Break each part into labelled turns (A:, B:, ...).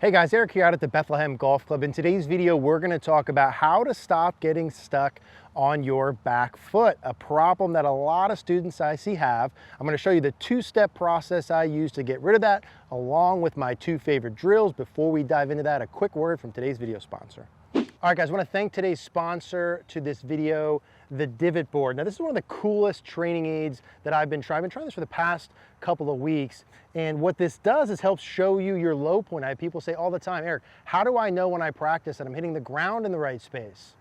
A: Hey guys, Eric here out at the Bethlehem Golf Club. In today's video, we're going to talk about how to stop getting stuck on your back foot, a problem that a lot of students I see have. I'm going to show you the two-step process I use to get rid of that, along with my two favorite drills. Before we dive into that, a quick word from today's video sponsor. All right guys, I want to thank today's sponsor to this video, the Divot board. Now this is one of the coolest training aids that I've been trying. I've been trying this for the past couple of weeks. And what this does is helps show you your low point. I have people say all the time, Eric, how do I know when I practice that I'm hitting the ground in the right space?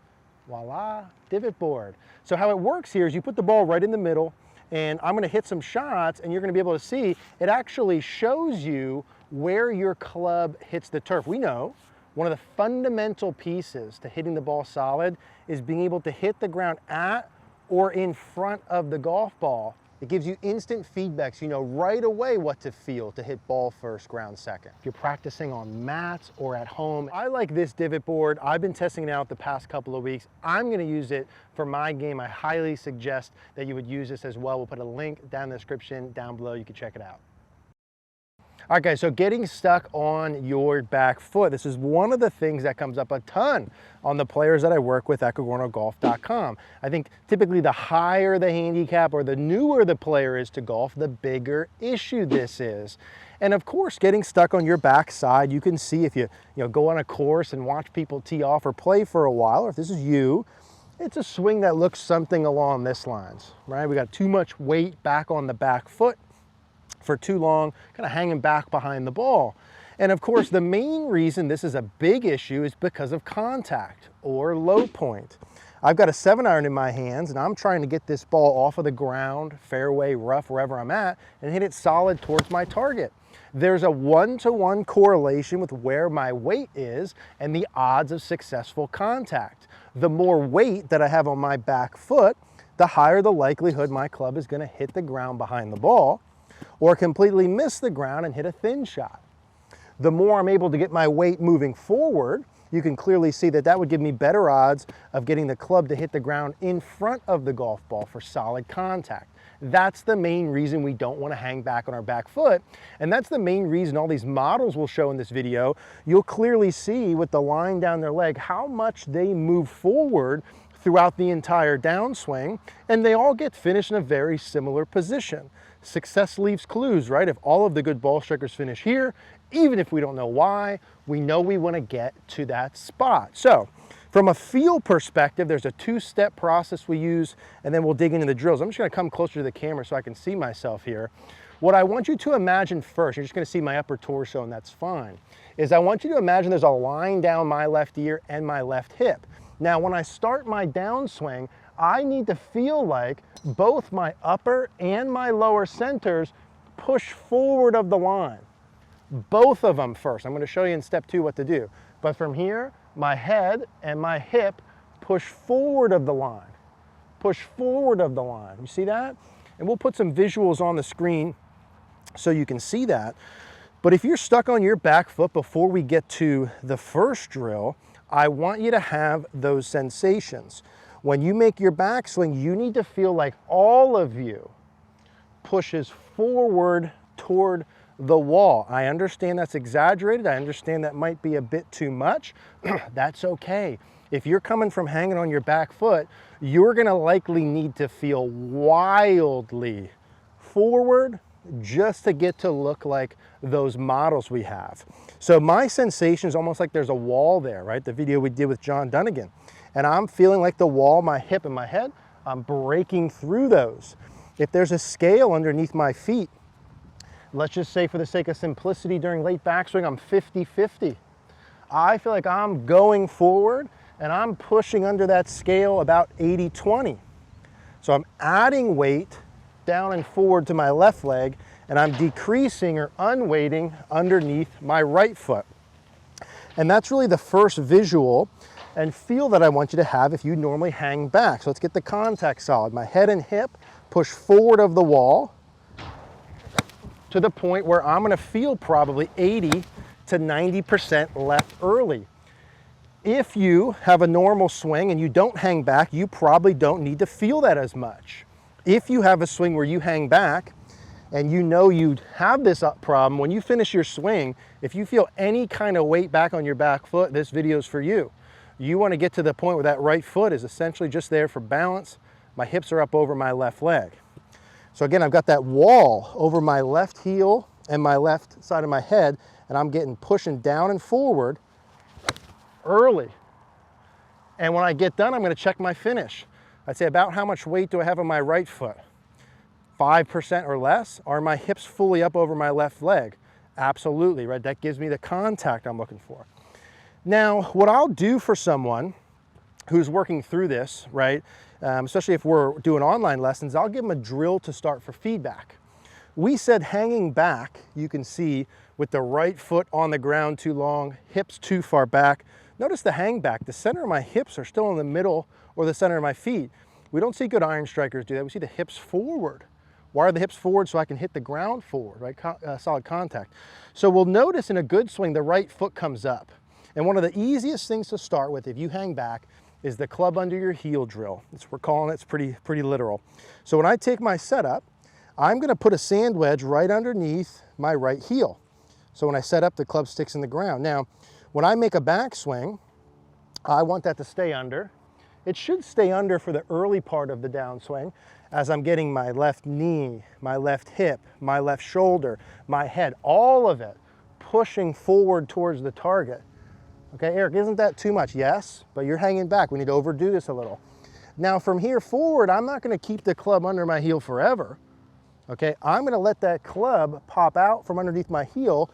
A: Voila, Divot board. So how it works here is you put the ball right in the middle, and I'm going to hit some shots, and you're going to be able to see it actually shows you where your club hits the turf. We know one of the fundamental pieces to hitting the ball solid is being able to hit the ground at or in front of the golf ball. It gives you instant feedback, so you know right away what to feel to hit ball first, ground second. If you're practicing on mats or at home, I like this Divot board. I've been testing it out the past couple of weeks. I'm gonna use it for my game. I highly suggest that you would use this as well. We'll put a link down in the description down below. You can check it out. All right guys, so getting stuck on your back foot. This is one of the things that comes up a ton on the players that I work with at CogornoGolf.com. I think typically the higher the handicap or the newer the player is to golf, the bigger issue this is. And of course, getting stuck on your backside, you can see if you go on a course and watch people tee off or play for a while, or if this is you, it's a swing that looks something along this lines, right? We got too much weight back on the back foot for too long, kind of hanging back behind the ball. And of course, the main reason this is a big issue is because of contact or low point. I've got a 7-iron in my hands and I'm trying to get this ball off of the ground, fairway, rough, wherever I'm at, and hit it solid towards my target. There's a one-to-one correlation with where my weight is and the odds of successful contact. The more weight that I have on my back foot, the higher the likelihood my club is going to hit the ground behind the ball or completely miss the ground and hit a thin shot. The more I'm able to get my weight moving forward, you can clearly see that that would give me better odds of getting the club to hit the ground in front of the golf ball for solid contact. That's the main reason we don't want to hang back on our back foot. And that's the main reason all these models will show in this video. You'll clearly see with the line down their leg how much they move forward throughout the entire downswing, and they all get finished in a very similar position. Success leaves clues, right? If all of the good ball strikers finish here, even if we don't know why, we know we want to get to that spot. So from a feel perspective, there's a two-step process we use, and then we'll dig into the drills. I'm just going to come closer to the camera so I can see myself here. What I want you to imagine first, you're just going to see my upper torso and that's fine, is I want you to imagine there's a line down my left ear and my left hip. Now, when I start my downswing, I need to feel like both my upper and my lower centers push forward of the line. Both of them first. I'm going to show you in step 2 what to do. But from here, my head and my hip push forward of the line. Push forward of the line. You see that? And we'll put some visuals on the screen so you can see that. But if you're stuck on your back foot before we get to the first drill, I want you to have those sensations. When you make your backswing, you need to feel like all of you pushes forward toward the wall. I understand that's exaggerated. I understand that might be a bit too much. That's okay. If you're coming from hanging on your back foot, you're gonna likely need to feel wildly forward just to get to look like those models we have. So my sensation is almost like there's a wall there, right? The video we did with John Dunnigan. And I'm feeling like the wall, my hip and my head, I'm breaking through those. If there's a scale underneath my feet, let's just say for the sake of simplicity during late backswing, I'm 50-50. I feel like I'm going forward and I'm pushing under that scale about 80-20. So I'm adding weight down and forward to my left leg, and I'm decreasing or unweighting underneath my right foot. And that's really the first visual and feel that I want you to have if you normally hang back. So let's get the contact solid. My head and hip push forward of the wall to the point where I'm going to feel probably 80 to 90% left early. If you have a normal swing and you don't hang back, you probably don't need to feel that as much. If you have a swing where you hang back, and you know you have this problem, when you finish your swing, if you feel any kind of weight back on your back foot, this video is for you. You want to get to the point where that right foot is essentially just there for balance. My hips are up over my left leg. So again, I've got that wall over my left heel and my left side of my head, and I'm getting pushing down and forward early. And when I get done, I'm going to check my finish. I'd say, about how much weight do I have on my right foot? 5% or less? Are my hips fully up over my left leg? Absolutely, right? That gives me the contact I'm looking for. Now, what I'll do for someone who's working through this, right, especially if we're doing online lessons, I'll give them a drill to start for feedback. We said hanging back, you can see with the right foot on the ground too long, hips too far back. Notice the hang back, the center of my hips are still in the middle or the center of my feet. We don't see good iron strikers do that. We see the hips forward. Why are the hips forward? So I can hit the ground forward, right? Solid contact. So we'll notice in a good swing, the right foot comes up. And one of the easiest things to start with if you hang back is the club under your heel drill. We're calling it, it's pretty literal. So when I take my setup, I'm gonna put a sand wedge right underneath my right heel. So when I set up, the club sticks in the ground. Now, when I make a backswing, I want that to stay under. It should stay under for the early part of the downswing as I'm getting my left knee, my left hip, my left shoulder, my head, all of it pushing forward towards the target. Okay, Eric, isn't that too much? Yes, but you're hanging back. We need to overdo this a little. Now from here forward, I'm not going to keep the club under my heel forever. Okay, I'm going to let that club pop out from underneath my heel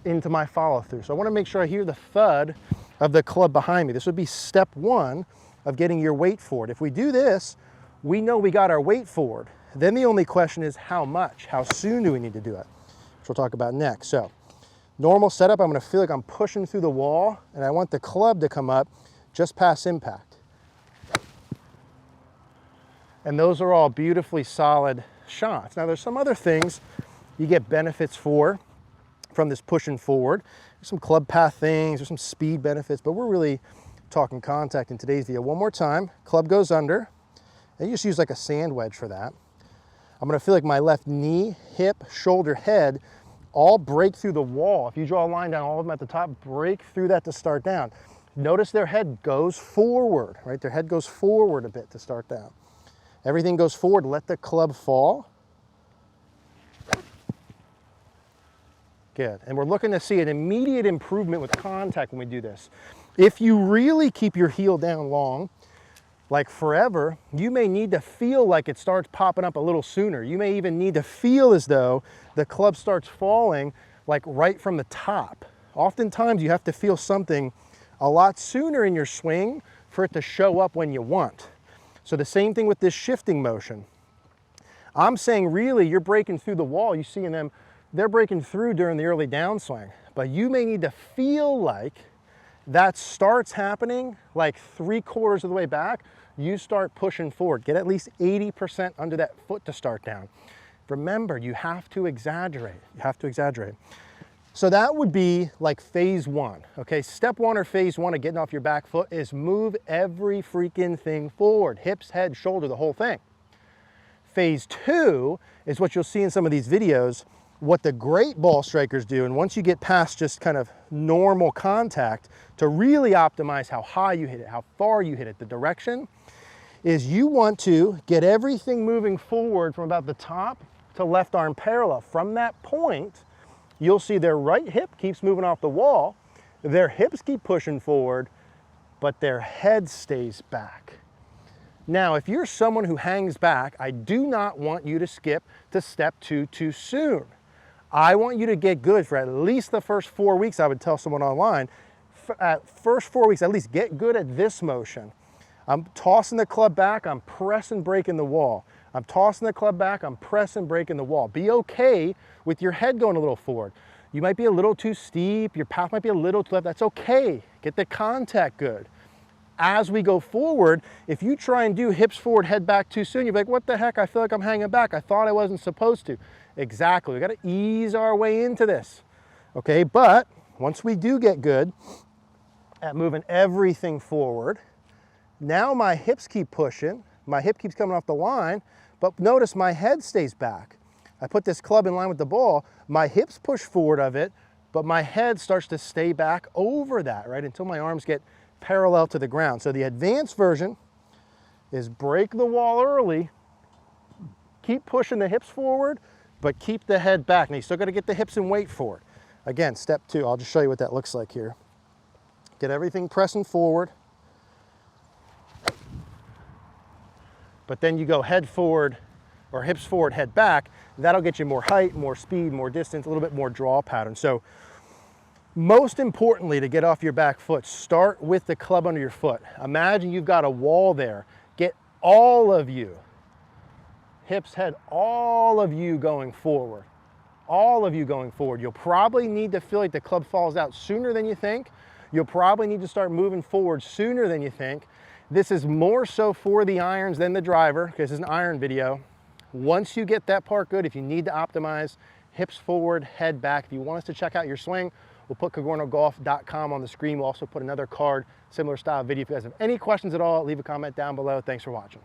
A: into my follow through. So I want to make sure I hear the thud of the club behind me. This would be step one of getting your weight forward. If we do this, we know we got our weight forward. Then the only question is how much, how soon do we need to do it, which we'll talk about next. So normal setup, I'm going to feel like I'm pushing through the wall, and I want the club to come up just past impact. And those are all beautifully solid shots. Now there's some other things you get benefits from this pushing forward. There's some club path things, there's some speed benefits, but we're really talking contact in today's video. One more time, club goes under, and you just use like a sand wedge for that. I'm gonna feel like my left knee, hip, shoulder, head all break through the wall. If you draw a line down all of them at the top, break through that to start down. Notice their head goes forward, right? Their head goes forward a bit to start down. Everything goes forward, let the club fall. Good, and we're looking to see an immediate improvement with contact when we do this. If you really keep your heel down long, like forever, you may need to feel like it starts popping up a little sooner. You may even need to feel as though the club starts falling like right from the top. Oftentimes you have to feel something a lot sooner in your swing for it to show up when you want. So the same thing with this shifting motion. I'm saying really you're breaking through the wall. You see in them, they're breaking through during the early downswing, but you may need to feel like that starts happening like 3/4 of the way back. You start pushing forward. Get at least 80% under that foot to start down. Remember, you have to exaggerate. You have to exaggerate. So that would be like phase one, okay? Step one or phase one of getting off your back foot is move every freaking thing forward. Hips, head, shoulder, the whole thing. Phase two is what you'll see in some of these videos, what the great ball strikers do. And once you get past just kind of normal contact to really optimize how high you hit it, how far you hit it, the direction, is you want to get everything moving forward from about the top to left arm parallel. From that point, you'll see their right hip keeps moving off the wall, their hips keep pushing forward, but their head stays back. Now, if you're someone who hangs back, I do not want you to skip to step two too soon. I want you to get good for at least the first 4 weeks. I would tell someone online, first 4 weeks, at least get good at this motion. I'm tossing the club back, I'm pressing, breaking the wall. I'm tossing the club back, I'm pressing, breaking the wall. Be okay with your head going a little forward. You might be a little too steep, your path might be a little too left, that's okay. Get the contact good. As we go forward, if you try and do hips forward, head back too soon, you're like, what the heck, I feel like I'm hanging back. I thought I wasn't supposed to. Exactly, we gotta ease our way into this, okay? But once we do get good at moving everything forward, now my hips keep pushing, my hip keeps coming off the line, but notice my head stays back. I put this club in line with the ball, my hips push forward of it, but my head starts to stay back over that, right, until my arms get parallel to the ground. So the advanced version is break the wall early, keep pushing the hips forward, but keep the head back. Now you still got to get the hips and weight forward. Again, step 2, I'll just show you what that looks like here. Get everything pressing forward, but then you go head forward or hips forward, head back. That'll get you more height, more speed, more distance, a little bit more draw pattern. So most importantly, to get off your back foot, start with the club under your foot. Imagine you've got a wall there. Get all of you, hips, head, all of you going forward. All of you going forward. You'll probably need to feel like the club falls out sooner than you think. You'll probably need to start moving forward sooner than you think. This is more so for the irons than the driver, because it's an iron video. Once you get that part good, if you need to optimize, hips forward, head back. If you want us to check out your swing, we'll put cogornogolf.com on the screen. We'll also put another card, similar style video. If you guys have any questions at all, leave a comment down below. Thanks for watching.